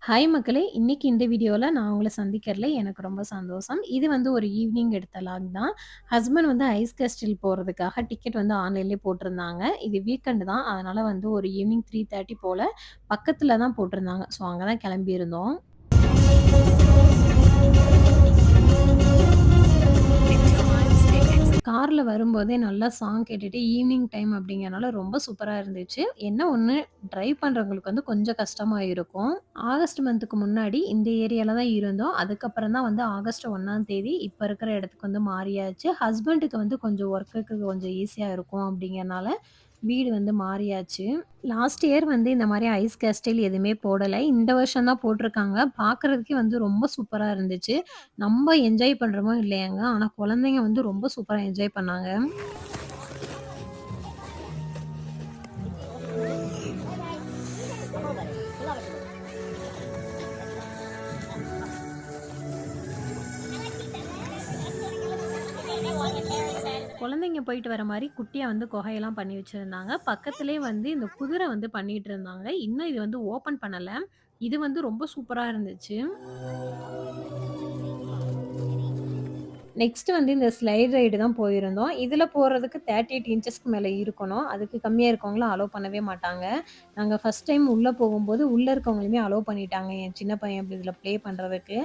Hi மக்களே! இன்னைக்கு இந்த வீடியோல நான் உங்கள சந்திக்கிறதுல எனக்கு ரொம்ப சந்தோஷம். இது வந்து ஒரு ஈவ்னிங் எடுத்த லாக் தான். ஹஸ்பண்ட் வந்து ஐஸ் கஸ்டில் போறதுக்காக டிக்கெட் வந்து ஆன்லைன்லேயே போட்டிருந்தாங்க. இது வீக்கெண்ட் தான். அதனால வந்து ஒரு ஈவினிங் 3:30 போல பக்கத்துல தான் போட்டிருந்தாங்க. ஸோ அங்க தான் கிளம்பியிருந்தோம். கார்ல வரும்போதே நல்லா சாங் கேட்டுட்டு ஈவினிங் டைம் அப்படிங்கிறனால ரொம்ப சூப்பரா இருந்துச்சு. என்ன ஒண்ணு டிரைவ் பண்றவங்களுக்கு வந்து கொஞ்சம் கஷ்டமா இருக்கும். ஆகஸ்ட் மந்த்துக்கு முன்னாடி இந்த ஏரியால தான் இருந்தோம். அதுக்கப்புறம் தான் வந்து ஆகஸ்ட் 1ஆம் தேதி இப்ப இருக்கிற இடத்துக்கு வந்து மாறியாச்சு. ஹஸ்பண்டுக்கு வந்து கொஞ்சம் ஒர்க்குக்கு கொஞ்சம் ஈஸியா இருக்கும் அப்படிங்கிறனால வீடு வந்து மாறியாச்சு. லாஸ்ட் இயர் வந்து இந்த மாரி ஐஸ் கேஸ்டில் எதுவுமே போடல. இந்த வருஷம் தான் போட்டிருக்காங்க. பார்க்கறதுக்கே வந்து ரொம்ப சூப்பரா இருந்துச்சு. நம்ம என்ஜாய் பண்றோமோ இல்லையாங்க, ஆனா குழந்தைங்க வந்து ரொம்ப சூப்பரா என்ஜாய் பண்ணாங்க. குழந்தைங்க போயிட்டு வர மாரி குட்டியா வந்து குகையெல்லாம் பண்ணி வச்சிருந்தாங்க. பக்கத்திலேயே வந்து இந்த குதிரை வந்து பண்ணிட்டு இருந்தாங்க. இன்னும் இது வந்து ஓப்பன் பண்ணல. இது வந்து ரொம்ப சூப்பரா இருந்துச்சு. நெக்ஸ்ட் வந்து இந்த ஸ்லைட் ரைடு தான் போயிருந்தோம். இதுல போறதுக்கு 38 இன்ச்சஸ்க்கு மேல இருக்கணும். அதுக்கு கம்மியா இருக்கவங்கள அலோவ் பண்ணவே மாட்டாங்க. நாங்க ஃபர்ஸ்ட் டைம் உள்ள போகும்போது, உள்ள இருக்கவங்களையுமே அலோவ் பண்ணிட்டாங்க. என் சின்ன பையன் அப்படி இதுல ப்ளே பண்றதுக்கு.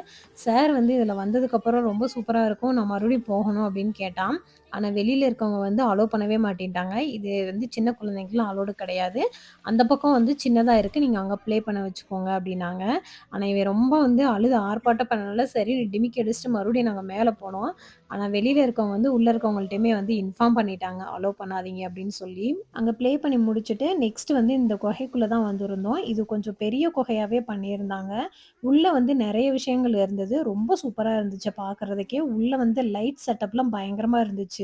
சார் வந்து இதுல வந்ததுக்கப்புறம் ரொம்ப சூப்பரா இருக்கும். நான் மறுபடியும் போகணும் அப்படின்னு கேட்டான். ஆனா வெளியில இருக்கவங்க வந்து அலோவ் பண்ணவே மாட்டேன்ட்டாங்க. இது வந்து சின்ன குழந்தைங்களுக்குலாம் அலோவ்டு கிடையாது. அந்த பக்கம் வந்து சின்னதா இருக்கு. நீங்க அங்க ப்ளே பண்ண வச்சுக்கோங்க அப்படின்னாங்க. ஆனா இவன் ரொம்ப வந்து அழுது ஆர்ப்பாட்டம் பண்ணனால சரி டிமிக்கி அடிச்சுட்டு மறுபடியும் நாங்க மேல போனோம். ஆனா வெளியில இருக்கவங்க வந்து உள்ள இருக்கவங்கள்ட்டயுமே வந்து இன்ஃபார்ம் பண்ணிட்டாங்க. அலோவ் பண்ணாதீங்க அப்படின்னு சொல்லி. அங்க ப்ளே பண்ணி முடிச்சுட்டு நெக்ஸ்ட் வந்து இந்த குகைக்குள்ள தான் வந்திருந்தோம். இது கொஞ்சம் பெரிய குகையாவே பண்ணியிருந்தாங்க. உள்ள வந்து நெறைய விஷயங்கள் இருந்தது. ரொம்ப சூப்பரா இருந்துச்சு பார்க்கறதுக்கே. உள்ள வந்து லைட் செட்டப்லாம் பயங்கரமா இருந்துச்சு.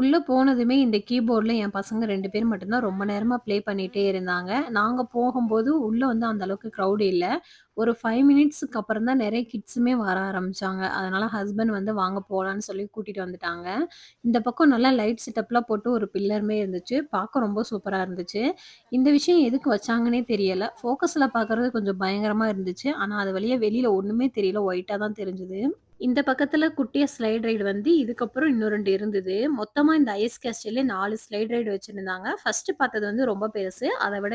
உள்ள போனதுமே இந்த கீபோர்ட்ல என் பசங்க 2 பேர் மட்டும் தான் ரொம்ப நேரமா ப்ளே பண்ணிட்டே இருந்தாங்க. நாங்க போகும்போது உள்ள வந்து அந்த அளவுக்கு க்ரவுட் இல்ல. ஒரு 5 மினிட்ஸ்க்கு அப்புறம் தான் நெறைய கிட்ஸுமே வர ஆரம்பிச்சாங்க. அதனால ஹஸ்பண்ட் வந்து வாங்க போலான்னு சொல்லி கூட்டிட்டு வந்துட்டாங்க. இந்த பக்கம் நல்லா லைட் செட்டப்லாம் போட்டு ஒரு பில்லருமே இருந்துச்சு. பார்க்க ரொம்ப சூப்பரா இருந்துச்சு. இந்த விஷயம் எதுக்கு வச்சாங்கன்னே தெரியல. ஃபோக்கஸ்ல பார்க்கறது கொஞ்சம் பயங்கரமா இருந்துச்சு. ஆனா அது வழியா வெளியில ஒண்ணுமே தெரியல. ஒயிட்டா தான் தெரிஞ்சது. இந்த பக்கத்துல குட்டியா ஸ்லைட் ரைடு வந்து இதுக்கப்புறம் இன்னும் 2 இருந்தது. மொத்தமா இந்த ஐஸ் கேஸ்டில்லே 4 ஸ்லைட் ரைடு வச்சிருந்தாங்க. ஃபர்ஸ்ட் பார்த்தது வந்து ரொம்ப பெருசு. அத விட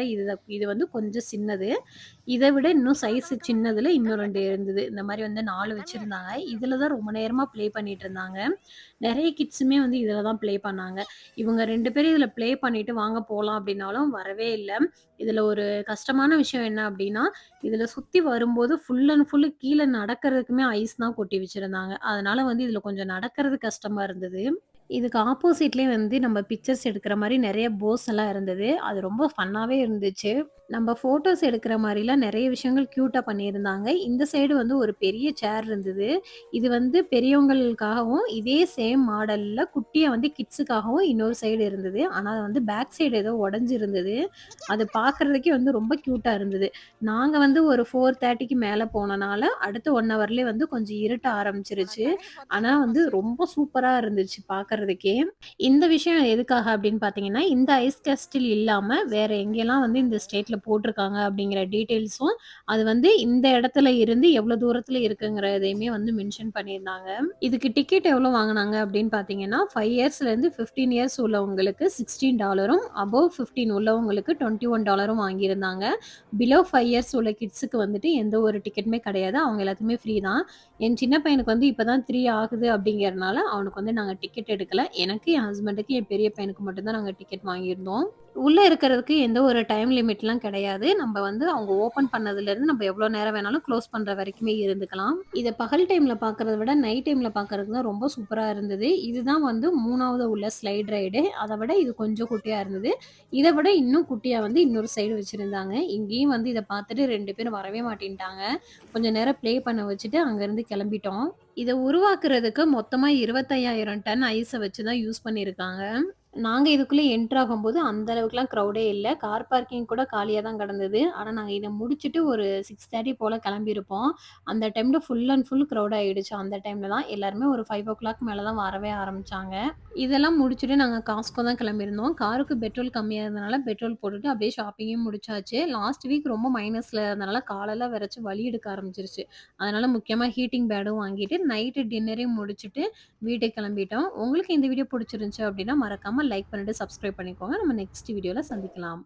இது வந்து கொஞ்சம் சின்னது. இத விட இன்னும் சைஸ் சின்னதுல இன்னும் 2 இருந்தது. இந்த மாரி வந்து 4 வச்சிருந்தாங்க. இதுல தான் ரொம்ப நேரமா ப்ளே பண்ணிட்டு இருந்தாங்க. நெறைய கிட்ஸுமே வந்து இதுல தான் ப்ளே பண்ணாங்க. இவங்க 2 பேரும் இதுல ப்ளே பண்ணிட்டு வாங்க போலாம் அப்டின்னாலும் வரவே இல்ல. இதுல ஒரு கஷ்டமான விஷயம் என்ன அப்டின்னா, இதுல சுத்தி வரும்போது ஃபுல் அண்ட் ஃபுல் கீழ நடக்கிறதுக்குமே ஐஸ் தான் கொட்டி வச்சிருந்தாங்க. அதனால வந்து இதுல கொஞ்சம் நடக்கிறது கஷ்டமா இருந்தது. இதுக்கு ஆப்போசிட்லயே வந்து நம்ம பிக்சர்ஸ் எடுக்கிற மாரி நெறைய போஸ் எல்லாம் இருந்தது. அது ரொம்ப ஃபன்னாவே இருந்துச்சு. நம்ம ஃபோட்டோஸ் எடுக்கிற மாரிலாம் நெறைய விஷயங்கள் கியூட்டா பண்ணியிருந்தாங்க. இந்த சைடு வந்து ஒரு பெரிய சேர் இருந்தது. இது வந்து பெரியவங்களுக்காகவும், இதே சேம் மாடல்ல குட்டியா வந்து கிட்ஸுக்காகவும் இன்னொரு சைடு இருந்தது. ஆனா அது வந்து பேக் சைடு ஏதோ உடைஞ்சு இருந்தது. அது பார்க்கறதுக்கே வந்து ரொம்ப கியூட்டா இருந்தது. நாங்க வந்து ஒரு 4:30க்கு மேல போனனால, அடுத்த 1 ஹவர்லயே வந்து கொஞ்சம் இருட்ட ஆரம்பிச்சுருச்சு. ஆனா வந்து ரொம்ப சூப்பரா இருந்துச்சு பார்க்கறதுக்கே. இந்த விஷயம் எதுக்காக அப்படின்னு பார்த்தீங்கன்னா, இந்த ஐஸ் கேஸ்டில் இல்லாம வேற எங்கெல்லாம் வந்து இந்த ஸ்டேட்ல போட்டிருக்காங்க அப்படிங்கிற டீட்டெயில்ஸும், அது வந்து இந்த இடத்துல இருந்து எவ்வளோ தூரத்தில இருக்குங்கிறதையுமே வந்து மென்ஷன் பண்ணியிருந்தாங்க. இதுக்கு டிக்கெட் எவ்வளோ வாங்குனாங்க அப்படின்னு பார்த்தீங்கன்னா, 5 இயர்ஸ்லேருந்து 15 இயர்ஸ் உள்ளவங்களுக்கு $16 அபோவ் 15 உள்ளவங்களுக்கு $21 வாங்கியிருந்தாங்க. பிலோ 5 இயர்ஸ் உள்ள கிட்ஸுக்கு வந்துட்டு எந்த ஒரு டிக்கெட்டுமே கிடையாது. அவங்க எல்லாத்துக்குமே ஃப்ரீ தான். என் சின்ன பையனுக்கு வந்து இப்ப தான் 3 ஆகுது அப்படிங்கிறனால, அவனுக்கு வந்து நாங்க டிக்கெட் எடுக்கல. எனக்கு, என் ஹஸ்பண்டுக்கு, என் பெரிய பையனுக்கு மட்டும் தான் நாங்க டிக்கெட் வாங்கியிருந்தோம். உள்ள இருக்கிறதுக்கு எந்த ஒரு டைம் லிமிட்லாம் கிடையாது. நம்ம வந்து அவங்க ஓப்பன் பண்ணதுலேருந்து நம்ம எவ்வளோ நேரம் வேணாலும் க்ளோஸ் பண்ற வரைக்குமே இருந்துக்கலாம். இத பகல் டைம்ல பார்க்கறத விட, நைட் டைம்ல பார்க்கறதுக்கு தான் ரொம்ப சூப்பரா இருந்தது. இதுதான் வந்து 3வது உள்ள ஸ்லைட் ரைடு. அத விட இது கொஞ்சம் குட்டியா இருந்தது. இத விட இன்னும் குட்டியா வந்து இன்னொரு சைடு வச்சிருந்தாங்க. இங்கேயும் வந்து இத பார்த்துட்டு 2 பேரும் வரவே மாட்டேன்ட்டாங்க. கொஞ்ச நேரம் ப்ளே பண்ண வச்சுட்டு அங்கருந்து கிளம்பிட்டோம். இத உருவாக்குறதுக்கு மொத்தமா 25,000 டன் ஐஸ வச்சு தான் யூஸ் பண்ணியிருக்காங்க. நாங்க இதுக்குள்ள என்டர் ஆகும்போது அந்த அளவுக்குலாம் க்ரவுடே இல்ல. கார் பார்க்கிங் கூட காலியா தான் கடந்தது. ஆனா, நாங்க இத முடிச்சுட்டு ஒரு 6:30 போல கிளம்பியிருப்போம். அந்த டைம்ல ஃபுல் அண்ட் ஃபுல் க்ரவுட் ஆயிடுச்சு. அந்த டைம்ல தான் எல்லாருமே ஒரு 5:00 மேல தான் வரவே ஆரம்பிச்சாங்க. இதெல்லாம் முடிச்சுட்டு நாங்க காஸ்கோ தான் கிளம்பியிருந்தோம். காருக்கு பெட்ரோல் கம்மியா இருந்தனால பெட்ரோல் போட்டுட்டு அப்படியே ஷாப்பிங்கும் முடிச்சாச்சு. லாஸ்ட் வீக் ரொம்ப மைனஸ்ல இருந்தனால காலெல்லாம் விரைச்சு வலி எடுக்க ஆரம்பிச்சுருச்சு. அதனால முக்கியமா ஹீட்டிங் பேடும் வாங்கிட்டு நைட்டு டின்னரையும் முடிச்சுட்டு வீட்டுக்கு கிளம்பிட்டோம். உங்களுக்கு இந்த வீடியோ புடிச்சிருந்துச்சு அப்படின்னா மறக்காம லைக் பண்ணிட்டு சப்ஸ்கிரைப் பண்ணிக்கோங்க. நம்ம நெக்ஸ்ட் வீடியோல சந்திக்கலாம்.